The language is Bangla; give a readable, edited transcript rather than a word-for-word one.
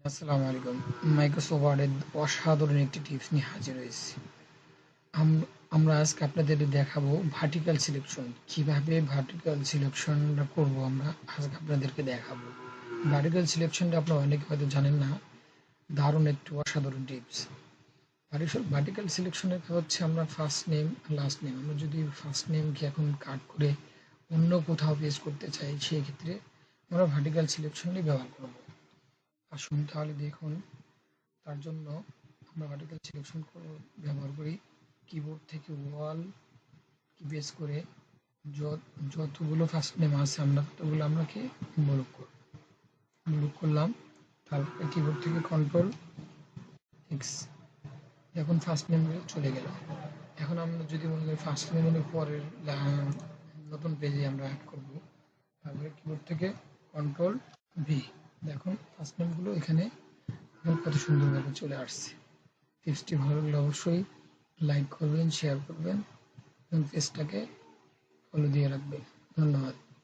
আসসালামু আলাইকুম। মাইক্রোসফট ওয়ার্ডের অসাধারণ একটি টিপস নিয়ে হাজির হয়েছি। আমরা আজকে আপনাদের দেখাবো ভার্টিক্যাল সিলেকশন। কিভাবে ভার্টিক্যাল সিলেকশনটা করব আমরা আজকে আপনাদেরকে দেখাবো। ভার্টিক্যাল সিলেকশনটা আপনারা অনেকে হয়তো জানেন না। দারুণ একটি অসাধারণ টিপস। ভার্টিক্যাল সিলেকশনের হচ্ছে আমরা ফার্স্ট নেম লাস্ট নেম, আমরা যদি ফার্স্ট নেমকে এখন কাট করে অন্য কোথাও পেস্ট করতে চাই সেই ক্ষেত্রে আমরা ভার্টিক্যাল সিলেকশনই ব্যবহার করব। আসুন তাহলে দেখুন। তার জন্য আমরা ভার্টিক্যাল সিলেকশন ব্যবহার করি। কিবোর্ড থেকে ওয়াল কি বেস করে যতগুলো ফার্স্ট নেম আছে আমরা ততগুলো আমরাকে মুলুক করলাম। তারপরে কিবোর্ড থেকে কন্ট্রোল এক্স, এখন ফার্স্ট নেম চলে গেল। এখন আমরা যদি মনে করি ফার্স্ট নেমের পরের নতুন পেজে আমরা অ্যাড করব, তারপরে কিবোর্ড থেকে কন্ট্রোল ভি, দেখুন ফার্স্ট নেমগুলো এখানে এখন কত সুন্দরভাবে চলে আসছে। টিপসটি ভালো লাগলে অবশ্যই লাইক করবেন, শেয়ার করবেন এবং পেজটাকে ফলো দিয়ে রাখবেন। ধন্যবাদ।